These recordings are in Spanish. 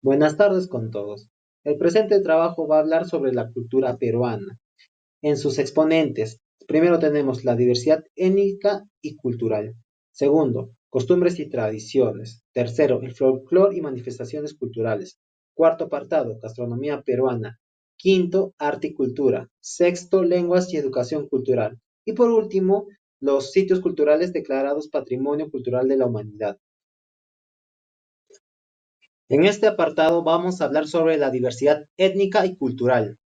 Buenas tardes con todos. El presente trabajo va a hablar sobre la cultura peruana. En sus exponentes, primero tenemos la diversidad étnica y cultural. Segundo, costumbres y tradiciones. Tercero, el folclore y manifestaciones culturales. Cuarto apartado, gastronomía peruana. Quinto, arte y cultura. Sexto, lenguas y educación cultural. Y por último, los sitios culturales declarados Patrimonio Cultural de la Humanidad. En este apartado vamos a hablar sobre la diversidad étnica y cultural.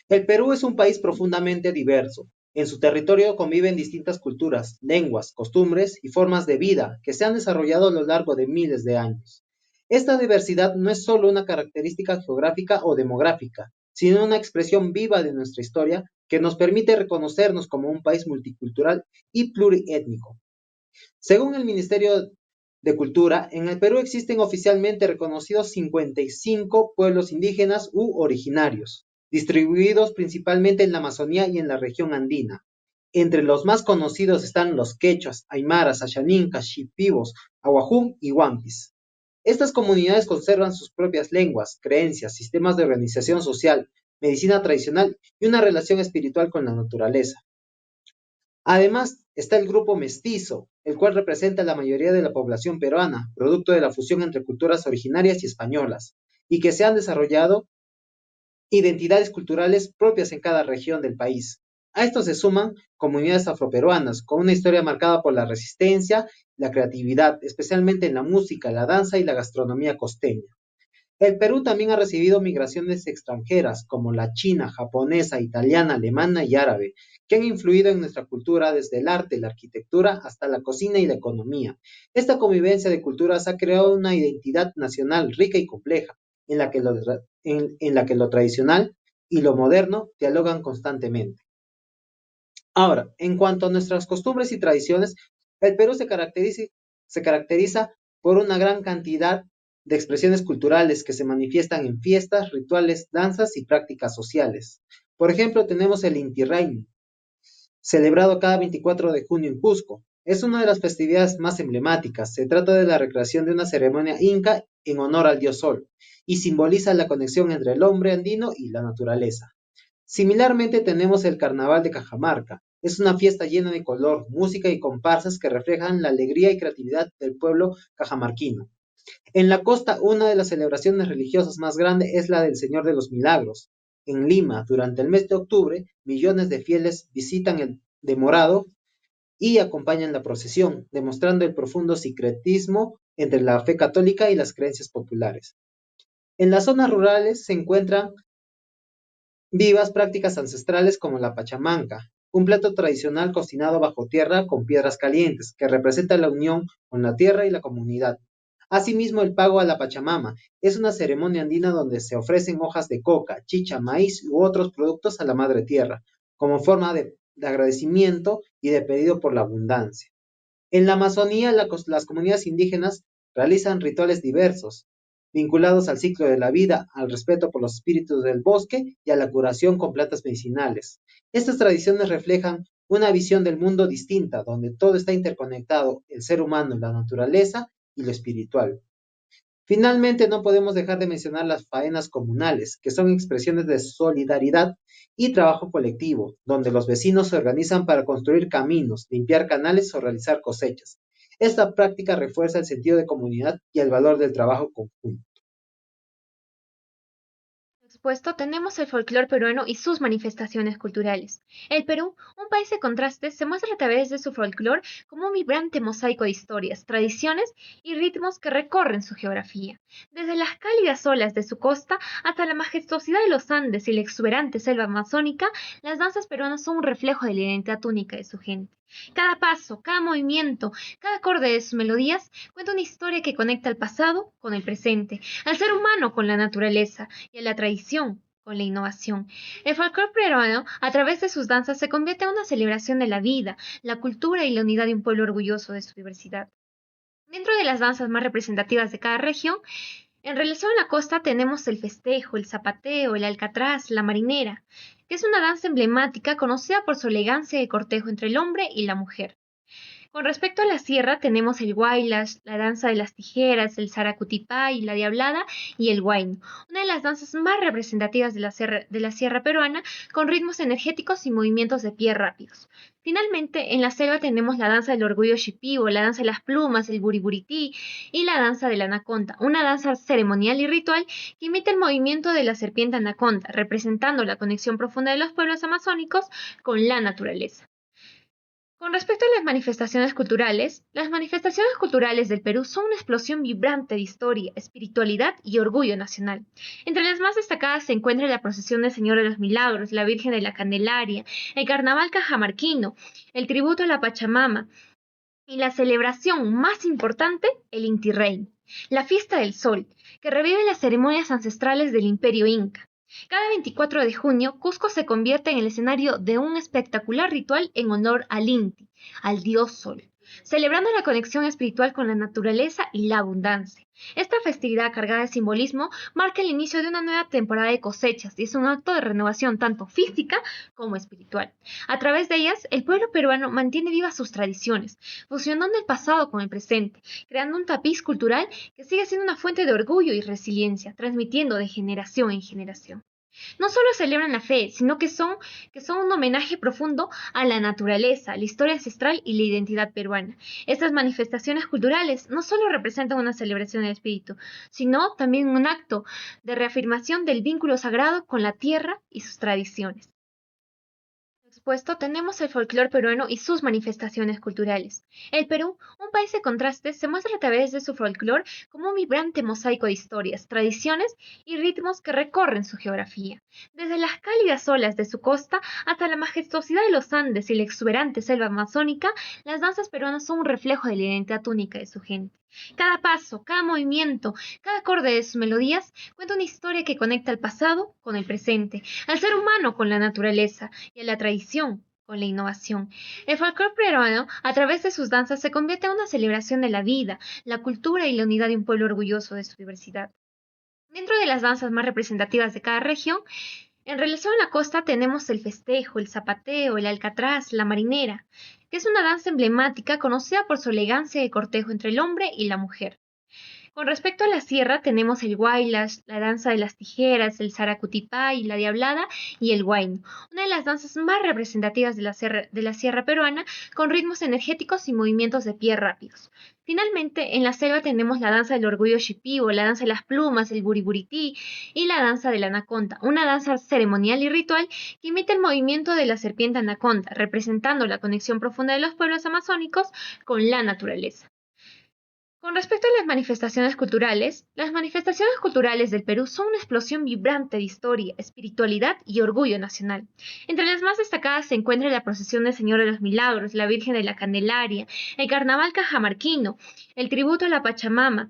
El Perú es un país profundamente diverso. En su territorio conviven distintas culturas, lenguas, costumbres y formas de vida que se han desarrollado a lo largo de miles de años. Esta diversidad no es solo una característica geográfica o demográfica, sino una expresión viva de nuestra historia que nos permite reconocernos como un país multicultural y pluriétnico. Según el Ministerio de Cultura, en el Perú existen oficialmente reconocidos 55 pueblos indígenas u originarios, distribuidos principalmente en la Amazonía y en la región andina. Entre los más conocidos están los quechuas, aymaras, ashaninkas, shipibos, aguajún y huampis. Estas comunidades conservan sus propias lenguas, creencias, sistemas de organización social, medicina tradicional y una relación espiritual con la naturaleza. Además, está el grupo mestizo, el cual representa a la mayoría de la población peruana, producto de la fusión entre culturas originarias y españolas, y que se han desarrollado identidades culturales propias en cada región del país. A esto se suman comunidades afroperuanas, con una historia marcada por la resistencia, la creatividad, especialmente en la música, la danza y la gastronomía costeña. El Perú también ha recibido migraciones extranjeras como la china, japonesa, italiana, alemana y árabe, que han influido en nuestra cultura desde el arte, la arquitectura hasta la cocina y la economía. Esta convivencia de culturas ha creado una identidad nacional rica y compleja, en la que lo tradicional y lo moderno dialogan constantemente. Ahora, en cuanto a nuestras costumbres y tradiciones, el Perú se caracteriza por una gran cantidad de expresiones culturales que se manifiestan en fiestas, rituales, danzas y prácticas sociales. Por ejemplo, tenemos el Inti Raymi, celebrado cada 24 de junio en Cusco. Es una de las festividades más emblemáticas. Se trata de la recreación de una ceremonia inca en honor al dios Sol y simboliza la conexión entre el hombre andino y la naturaleza. Similarmente tenemos el Carnaval de Cajamarca. Es una fiesta llena de color, música y comparsas que reflejan la alegría y creatividad del pueblo cajamarquino. En la costa, una de las celebraciones religiosas más grandes es la del Señor de los Milagros. En Lima, durante el mes de octubre, millones de fieles visitan el demorado y acompañan la procesión, demostrando el profundo secretismo entre la fe católica y las creencias populares. En las zonas rurales se encuentran vivas prácticas ancestrales como la pachamanca, un plato tradicional cocinado bajo tierra con piedras calientes, que representa la unión con la tierra y la comunidad. Asimismo, el pago a la Pachamama es una ceremonia andina donde se ofrecen hojas de coca, chicha, maíz u otros productos a la madre tierra, como forma de agradecimiento y de pedido por la abundancia. En la Amazonía, las comunidades indígenas realizan rituales diversos, vinculados al ciclo de la vida, al respeto por los espíritus del bosque y a la curación con plantas medicinales. Estas tradiciones reflejan una visión del mundo distinta, donde todo está interconectado, el ser humano, la naturaleza y lo espiritual. Finalmente, no podemos dejar de mencionar las faenas comunales, que son expresiones de solidaridad y trabajo colectivo, donde los vecinos se organizan para construir caminos, limpiar canales o realizar cosechas. Esta práctica refuerza el sentido de comunidad y el valor del trabajo conjunto. Expuesto tenemos el folclore peruano y sus manifestaciones culturales. El Perú, un país de contrastes, se muestra a través de su folclore como un vibrante mosaico de historias, tradiciones y ritmos que recorren su geografía. Desde las cálidas olas de su costa hasta la majestuosidad de los Andes y la exuberante selva amazónica, las danzas peruanas son un reflejo de la identidad única de su gente. Cada paso, cada movimiento, cada acorde de sus melodías cuenta una historia que conecta el pasado con el presente, al ser humano con la naturaleza y a la tradición con la innovación. El folclore peruano, a través de sus danzas, se convierte en una celebración de la vida, la cultura y la unidad de un pueblo orgulloso de su diversidad. Dentro de las danzas más representativas de cada región, en relación a la costa tenemos el festejo, el zapateo, el alcatraz, la marinera, que es una danza emblemática conocida por su elegancia de cortejo entre el hombre y la mujer. Con respecto a la sierra, tenemos el Huaylas, la danza de las tijeras, el Saracutipay, la Diablada y el Huayno, una de las danzas más representativas de la sierra peruana, con ritmos energéticos y movimientos de pie rápidos. Finalmente, en la selva tenemos la danza del orgullo shipibo, la danza de las plumas, el buriburití y la danza de la anaconda, una danza ceremonial y ritual que imita el movimiento de la serpiente anaconda, representando la conexión profunda de los pueblos amazónicos con la naturaleza. Con respecto a las manifestaciones culturales del Perú son una explosión vibrante de historia, espiritualidad y orgullo nacional. Entre las más destacadas se encuentra la procesión del Señor de los Milagros, la Virgen de la Candelaria, el Carnaval cajamarquino, el tributo a la Pachamama y la celebración más importante, el Inti Raymi, la fiesta del sol, que revive las ceremonias ancestrales del Imperio Inca. Cada 24 de junio, Cusco se convierte en el escenario de un espectacular ritual en honor al Inti, al dios sol, celebrando la conexión espiritual con la naturaleza y la abundancia. Esta festividad cargada de simbolismo marca el inicio de una nueva temporada de cosechas y es un acto de renovación tanto física como espiritual. A través de ellas, el pueblo peruano mantiene vivas sus tradiciones, fusionando el pasado con el presente, creando un tapiz cultural que sigue siendo una fuente de orgullo y resiliencia, transmitiendo de generación en generación. No solo celebran la fe, sino que son un homenaje profundo a la naturaleza, la historia ancestral y la identidad peruana. Estas manifestaciones culturales no solo representan una celebración del espíritu, sino también un acto de reafirmación del vínculo sagrado con la tierra y sus tradiciones. Expuesto tenemos el folclore peruano y sus manifestaciones culturales. El Perú, un país de contrastes, se muestra a través de su folclore como un vibrante mosaico de historias, tradiciones y ritmos que recorren su geografía. Desde las cálidas olas de su costa hasta la majestuosidad de los Andes y la exuberante selva amazónica, las danzas peruanas son un reflejo de la identidad única de su gente. Cada paso, cada movimiento, cada acorde de sus melodías cuenta una historia que conecta al pasado con el presente, al ser humano con la naturaleza y a la tradición con la innovación. El folclore peruano, a través de sus danzas, se convierte en una celebración de la vida, la cultura y la unidad de un pueblo orgulloso de su diversidad. Dentro de las danzas más representativas de cada región, en relación a la costa tenemos el festejo, el zapateo, el alcatraz, la marinera, que es una danza emblemática conocida por su elegancia de cortejo entre el hombre y la mujer. Con respecto a la sierra, tenemos el Huaylas, la danza de las tijeras, el Saracutipay, la Diablada y el Huayno, una de las danzas más representativas de la sierra peruana, con ritmos energéticos y movimientos de pie rápidos. Finalmente, en la selva tenemos la danza del orgullo shipibo, la danza de las plumas, el buriburití y la danza de la anaconda, una danza ceremonial y ritual que imita el movimiento de la serpiente anaconda, representando la conexión profunda de los pueblos amazónicos con la naturaleza. Con respecto a las manifestaciones culturales del Perú son una explosión vibrante de historia, espiritualidad y orgullo nacional. Entre las más destacadas se encuentra la procesión del Señor de los Milagros, la Virgen de la Candelaria, el Carnaval cajamarquino, el tributo a la Pachamama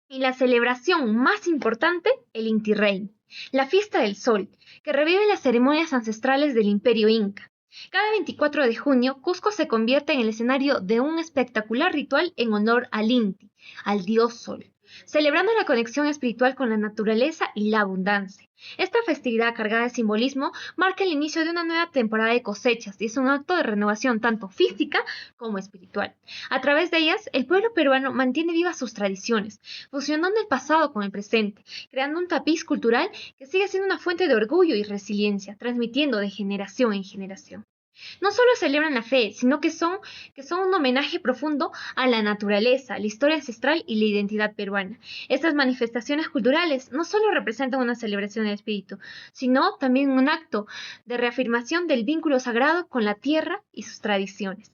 y la celebración más importante, el Inti Raymi, la fiesta del sol, que revive las ceremonias ancestrales del Imperio Inca. Cada 24 de junio, Cusco se convierte en el escenario de un espectacular ritual en honor al Inti, al dios sol, celebrando la conexión espiritual con la naturaleza y la abundancia. Esta festividad cargada de simbolismo marca el inicio de una nueva temporada de cosechas y es un acto de renovación tanto física como espiritual. A través de ellas, el pueblo peruano mantiene vivas sus tradiciones, fusionando el pasado con el presente, creando un tapiz cultural que sigue siendo una fuente de orgullo y resiliencia, transmitiendo de generación en generación. No solo celebran la fe, sino que son un homenaje profundo a la naturaleza, la historia ancestral y la identidad peruana. Estas manifestaciones culturales no solo representan una celebración del espíritu, sino también un acto de reafirmación del vínculo sagrado con la tierra y sus tradiciones.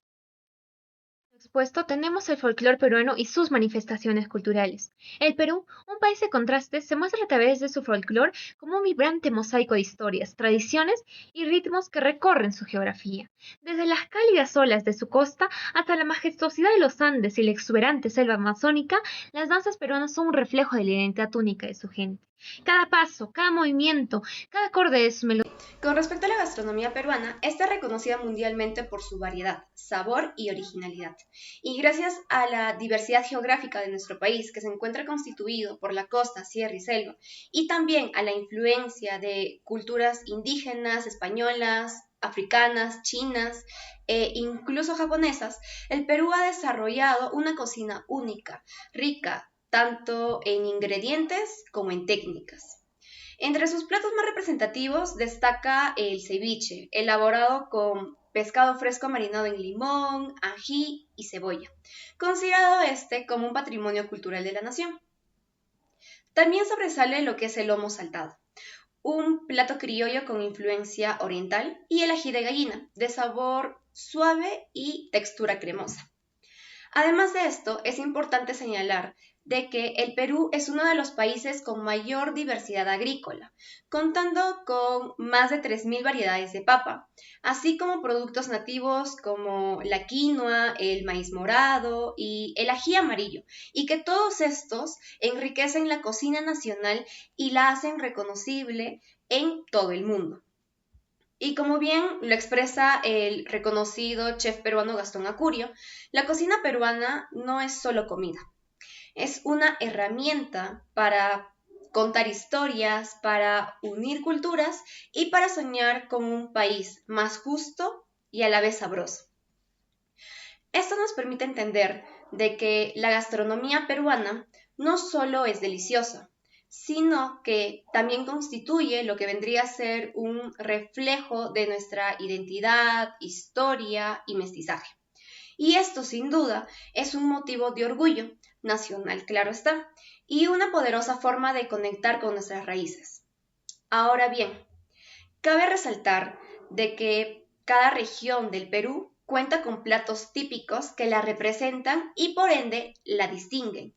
Expuesto tenemos el folclore peruano y sus manifestaciones culturales. El Perú, un país de contrastes, se muestra a través de su folclore como un vibrante mosaico de historias, tradiciones y ritmos que recorren su geografía. Desde las cálidas olas de su costa hasta la majestuosidad de los Andes y la exuberante selva amazónica, las danzas peruanas son un reflejo de la identidad única de su gente. Cada paso, cada movimiento, cada acorde de sus melodías. Con respecto a la gastronomía peruana, esta es reconocida mundialmente por su variedad, sabor y originalidad. Y gracias a la diversidad geográfica de nuestro país, que se encuentra constituido por la costa, sierra y selva, y también a la influencia de culturas indígenas, españolas, africanas, chinas e incluso japonesas, el Perú ha desarrollado una cocina única, rica tanto en ingredientes como en técnicas. Entre sus platos más representativos destaca el ceviche, elaborado con pescado fresco marinado en limón, ají y cebolla, considerado este como un patrimonio cultural de la nación. También sobresale lo que es el lomo saltado, un plato criollo con influencia oriental, y el ají de gallina, de sabor suave y textura cremosa. Además de esto, es importante señalar de que el Perú es uno de los países con mayor diversidad agrícola, contando con más de 3.000 variedades de papa, así como productos nativos como la quinoa, el maíz morado y el ají amarillo, y que todos estos enriquecen la cocina nacional y la hacen reconocible en todo el mundo. Y como bien lo expresa el reconocido chef peruano Gastón Acurio, la cocina peruana no es solo comida, es una herramienta para contar historias, para unir culturas y para soñar con un país más justo y a la vez sabroso. Esto nos permite entender de que la gastronomía peruana no solo es deliciosa, sino que también constituye lo que vendría a ser un reflejo de nuestra identidad, historia y mestizaje. Y esto, sin duda, es un motivo de orgullo nacional, claro está, y una poderosa forma de conectar con nuestras raíces. Ahora bien, cabe resaltar de que cada región del Perú cuenta con platos típicos que la representan y por ende la distinguen.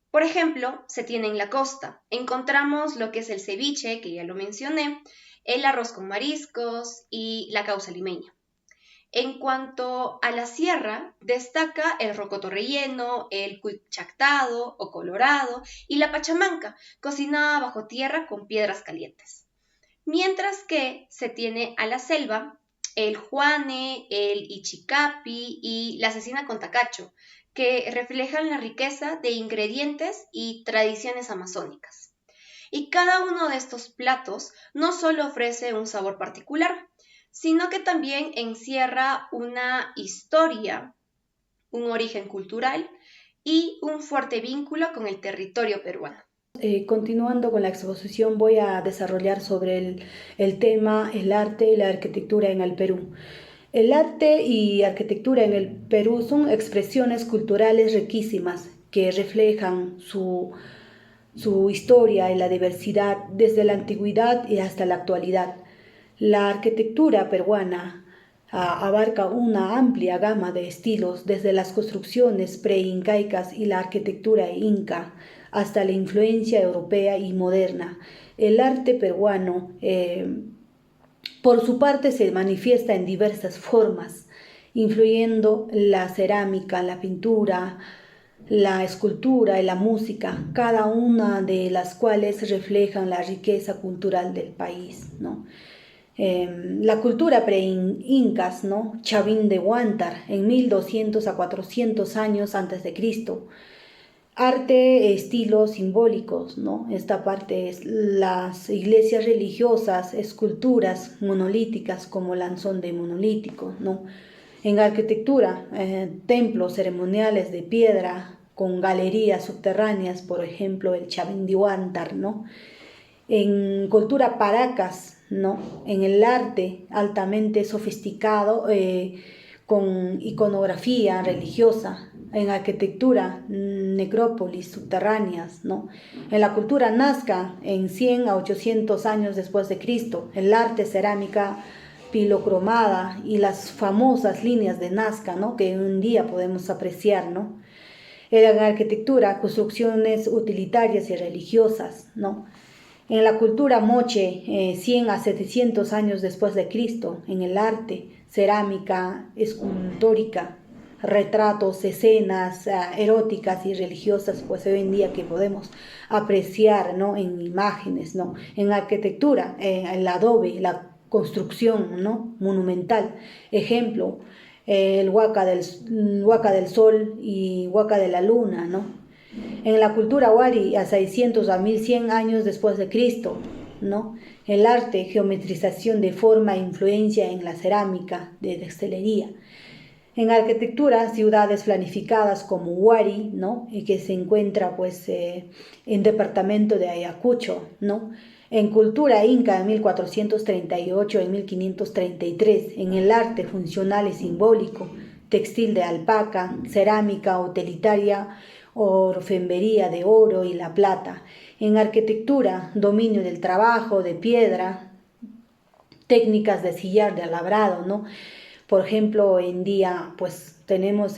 Por ejemplo, se tiene en la costa, encontramos lo que es el ceviche, que ya lo mencioné, el arroz con mariscos y la causa limeña. En cuanto a la sierra, destaca el rocoto relleno, el cuy chactado o colorado y la pachamanca, cocinada bajo tierra con piedras calientes. Mientras que se tiene a la selva el juane, el ichicapi y la cecina con tacacho, que reflejan la riqueza de ingredientes y tradiciones amazónicas. Y cada uno de estos platos no solo ofrece un sabor particular, sino que también encierra una historia, un origen cultural y un fuerte vínculo con el territorio peruano. Continuando con la exposición, voy a desarrollar sobre el tema el arte y la arquitectura en el Perú. El arte y arquitectura en el Perú son expresiones culturales riquísimas que reflejan su historia y la diversidad desde la antigüedad y hasta la actualidad. La arquitectura peruana abarca una amplia gama de estilos, desde las construcciones preincaicas y la arquitectura inca hasta la influencia europea y moderna. El arte peruano, por su parte, se manifiesta en diversas formas, influyendo la cerámica, la pintura, la escultura y la música, cada una de las cuales reflejan la riqueza cultural del país, ¿no? La cultura pre-incas, ¿no? Chavín de Huántar, en 1200 a 400 años antes de Cristo. Arte, estilos simbólicos, ¿no? Esta parte es las iglesias religiosas, esculturas monolíticas como Lanzón de monolítico, ¿no? En arquitectura, templos ceremoniales de piedra con galerías subterráneas, por ejemplo el Chavín de Huántar, ¿no? En cultura paracas, ¿no? En el arte altamente sofisticado, con iconografía religiosa. En arquitectura, necrópolis subterráneas, ¿no? En la cultura nazca, en 100 a 800 años después de Cristo, el arte cerámica pilocromada y las famosas líneas de Nazca, ¿no? Que un día podemos apreciar, ¿no? En la arquitectura, construcciones utilitarias y religiosas, ¿no? En la cultura moche, 100 a 700 años después de Cristo, en el arte, cerámica, escultórica, retratos, escenas eróticas y religiosas, pues hoy en día que podemos apreciar, ¿no? En imágenes, ¿no? En arquitectura, el adobe, la construcción, ¿no? Monumental. Ejemplo, el Huaca del Sol y Huaca de la Luna, ¿no? En la cultura wari, a 600 a 1100 años después de Cristo, ¿no? El arte, geometrización de forma e influencia en la cerámica, de textilería. En arquitectura, ciudades planificadas como Huari, ¿no? Y que se encuentra pues en departamento de Ayacucho, ¿no? En cultura inca en 1438, en 1533, en el arte funcional y simbólico, textil de alpaca, cerámica utilitaria, orfebrería de oro y la plata. En arquitectura, dominio del trabajo de piedra, técnicas de sillar de labrado, ¿no? Por ejemplo, hoy en día pues tenemos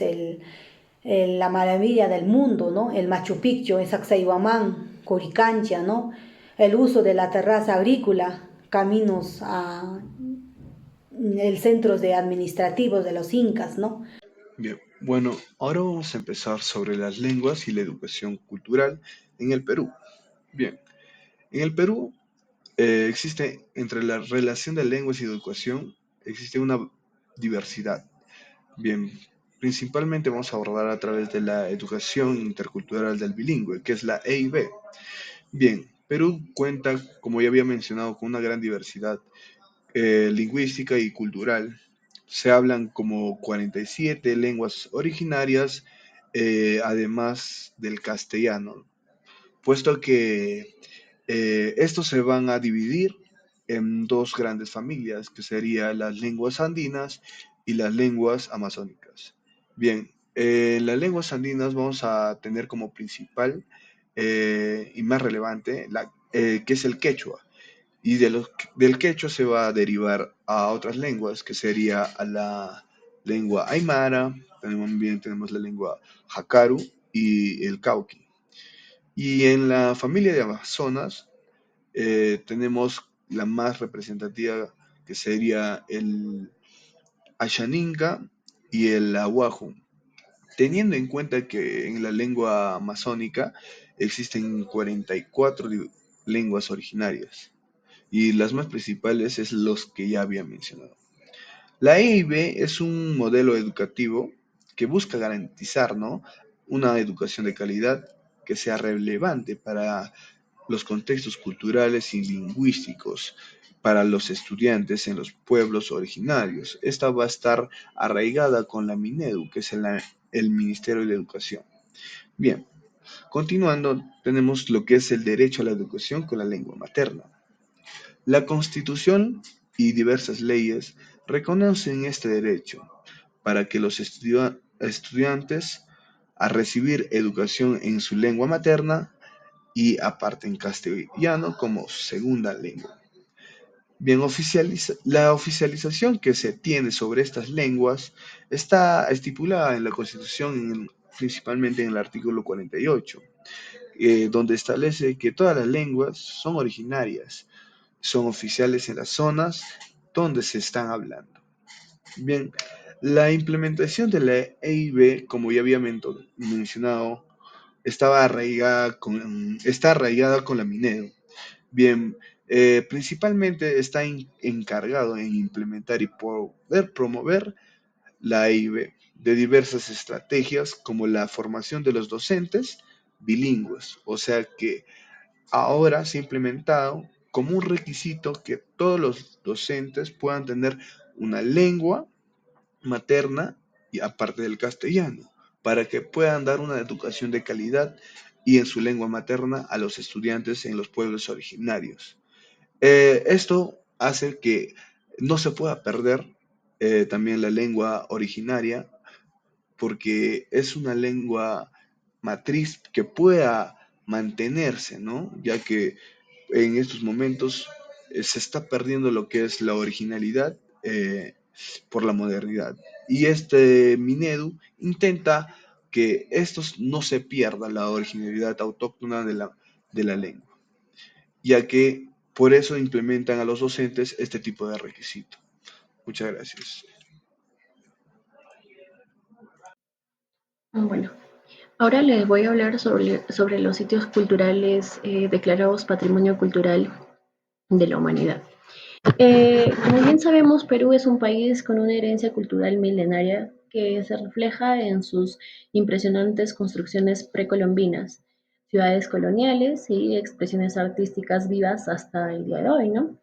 la maravilla del mundo, ¿no? El Machu Picchu, el Sacsayhuamán, Coricancha, ¿no? El uso de la terraza agrícola, caminos a el centros de administrativos de los incas, ¿no? Bien, bueno, ahora vamos a empezar sobre las lenguas y la educación cultural en el Perú. Bien, en el Perú existe entre la relación de lenguas y educación, existe una diversidad. Bien, principalmente vamos a abordar a través de la educación intercultural del bilingüe, que es la EIB. Bien, Perú cuenta, como ya había mencionado, con una gran diversidad lingüística y cultural. Se hablan como 47 lenguas originarias, además del castellano, puesto que estos se van a dividir en dos grandes familias, que serían las lenguas andinas y las lenguas amazónicas. Bien, las lenguas andinas vamos a tener como principal y más relevante que es el quechua. Y del quechua se va a derivar a otras lenguas, que sería a la lengua aymara, también tenemos la lengua jacaru y el cauqui. Y en la familia de Amazonas tenemos la más representativa, que sería el Ashaninka y el Ahuaju, teniendo en cuenta que en la lengua amazónica existen 44 lenguas originarias y las más principales es los que ya había mencionado. La EIB es un modelo educativo que busca garantizar, ¿no?, una educación de calidad que sea relevante para los contextos culturales y lingüísticos para los estudiantes en los pueblos originarios. Esta va a estar arraigada con la Minedu, que es el Ministerio de Educación. Bien, continuando, tenemos lo que es el derecho a la educación con la lengua materna. La Constitución y diversas leyes reconocen este derecho para que los estudiantes a recibir educación en su lengua materna y aparte en castellano como segunda lengua. Bien, la oficialización que se tiene sobre estas lenguas está estipulada en la Constitución, principalmente en el artículo 48, donde establece que todas las lenguas son originarias, son oficiales en las zonas donde se están hablando. Bien, la implementación de la EIB, como ya había mencionado, está arraigada con la Minedu. Bien, principalmente está encargado en implementar y poder promover la EIB de diversas estrategias como la formación de los docentes bilingües, o sea que ahora se ha implementado como un requisito que todos los docentes puedan tener una lengua materna y aparte del castellano, para que puedan dar una educación de calidad y en su lengua materna a los estudiantes en los pueblos originarios. Esto hace que no se pueda perder también la lengua originaria, porque es una lengua matriz que pueda mantenerse, ¿no? Ya que en estos momentos se está perdiendo lo que es la originalidad por la modernidad. Y este Minedu intenta que estos no se pierda la originalidad autóctona de la lengua, ya que por eso implementan a los docentes este tipo de requisito. Muchas gracias. Bueno, ahora les voy a hablar sobre los sitios culturales declarados Patrimonio Cultural de la Humanidad. Como bien sabemos, Perú es un país con una herencia cultural milenaria que se refleja en sus impresionantes construcciones precolombinas, ciudades coloniales y expresiones artísticas vivas hasta el día de hoy, ¿no?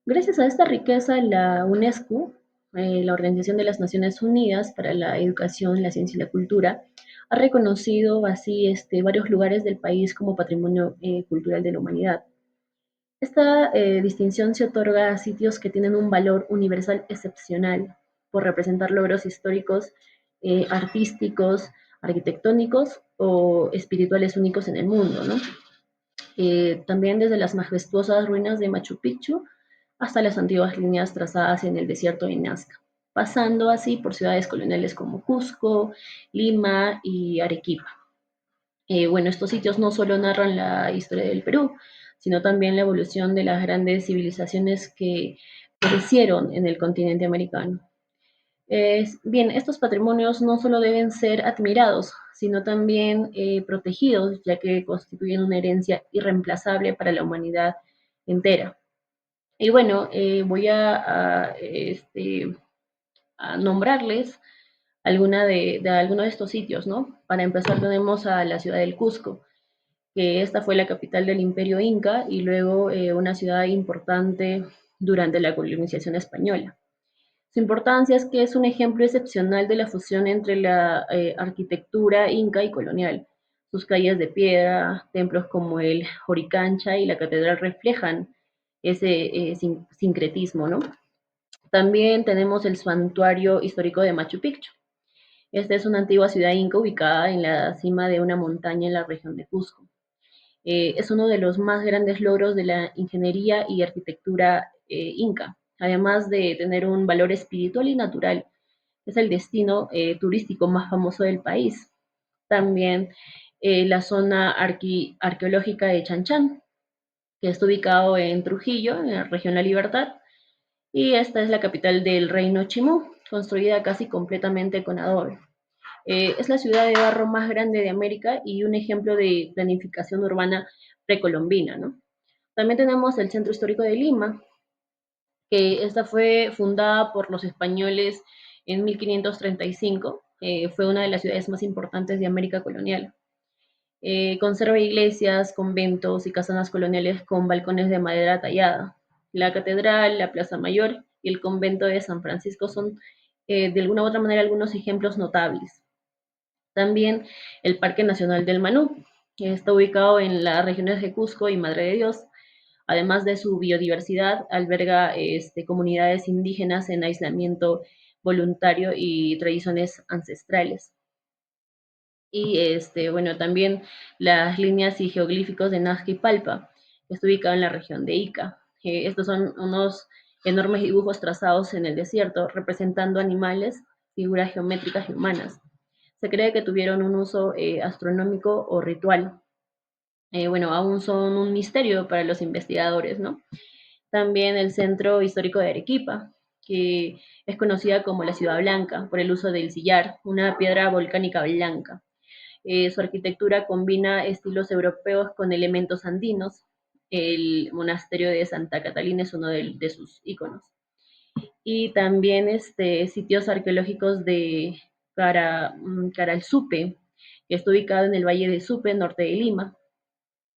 Gracias a esta riqueza, la UNESCO, la Organización de las Naciones Unidas para la Educación, la Ciencia y la Cultura, ha reconocido así varios lugares del país como patrimonio cultural de la humanidad. Esta distinción se otorga a sitios que tienen un valor universal excepcional por representar logros históricos, artísticos, arquitectónicos o espirituales únicos en el mundo, ¿no? También desde las majestuosas ruinas de Machu Picchu hasta las antiguas líneas trazadas en el desierto de Nazca, pasando así por ciudades coloniales como Cusco, Lima y Arequipa. Bueno, estos sitios no solo narran la historia del Perú, sino también la evolución de las grandes civilizaciones que crecieron en el continente americano. Bien, estos patrimonios no solo deben ser admirados, sino también protegidos, ya que constituyen una herencia irreemplazable para la humanidad entera. Y bueno, voy a nombrarles de algunos de estos sitios, ¿no? Para empezar tenemos a la ciudad del Cusco, que esta fue la capital del Imperio Inca y luego una ciudad importante durante la colonización española. Su importancia es que es un ejemplo excepcional de la fusión entre la arquitectura inca y colonial. Sus calles de piedra, templos como el Joricancha y la catedral reflejan ese sincretismo, ¿no? También tenemos el santuario histórico de Machu Picchu. Esta es una antigua ciudad inca ubicada en la cima de una montaña en la región de Cusco. Es uno de los más grandes logros de la ingeniería y arquitectura inca, además de tener un valor espiritual y natural. Es el destino turístico más famoso del país. También la zona arqueológica de Chan, que está ubicado en Trujillo, en la región La Libertad, y esta es la capital del reino Chimú, construida casi completamente con adobe. Es la ciudad de barro más grande de América y un ejemplo de planificación urbana precolombina, ¿no? También tenemos el Centro Histórico de Lima, que esta fue fundada por los españoles en 1535. Fue una de las ciudades más importantes de América colonial. Conserva iglesias, conventos y casonas coloniales con balcones de madera tallada. La catedral, la Plaza Mayor y el convento de San Francisco son, de alguna u otra manera, algunos ejemplos notables. También el Parque Nacional del Manú, que está ubicado en las regiones de Cusco y Madre de Dios. Además de su biodiversidad, alberga comunidades indígenas en aislamiento voluntario y tradiciones ancestrales. Y bueno, también las líneas y geoglíficos de Nazca y Palpa, que está ubicado en la región de Ica. Estos son unos enormes dibujos trazados en el desierto, representando animales, figuras geométricas y humanas. Se cree que tuvieron un uso astronómico o ritual. Bueno, aún son un misterio para los investigadores, ¿no? También el Centro Histórico de Arequipa, que es conocida como la Ciudad Blanca por el uso del sillar, una piedra volcánica blanca. Su arquitectura combina estilos europeos con elementos andinos. El monasterio de Santa Catalina es uno de sus íconos. Y también sitios arqueológicos de Caralsupe, que está ubicado en el Valle de Supe, norte de Lima,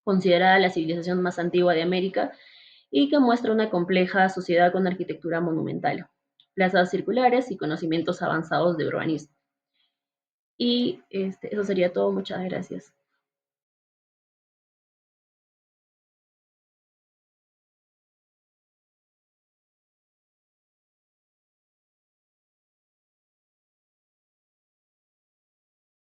considerada la civilización más antigua de América y que muestra una compleja sociedad con arquitectura monumental, plazas circulares y conocimientos avanzados de urbanismo. Y eso sería todo. Muchas gracias.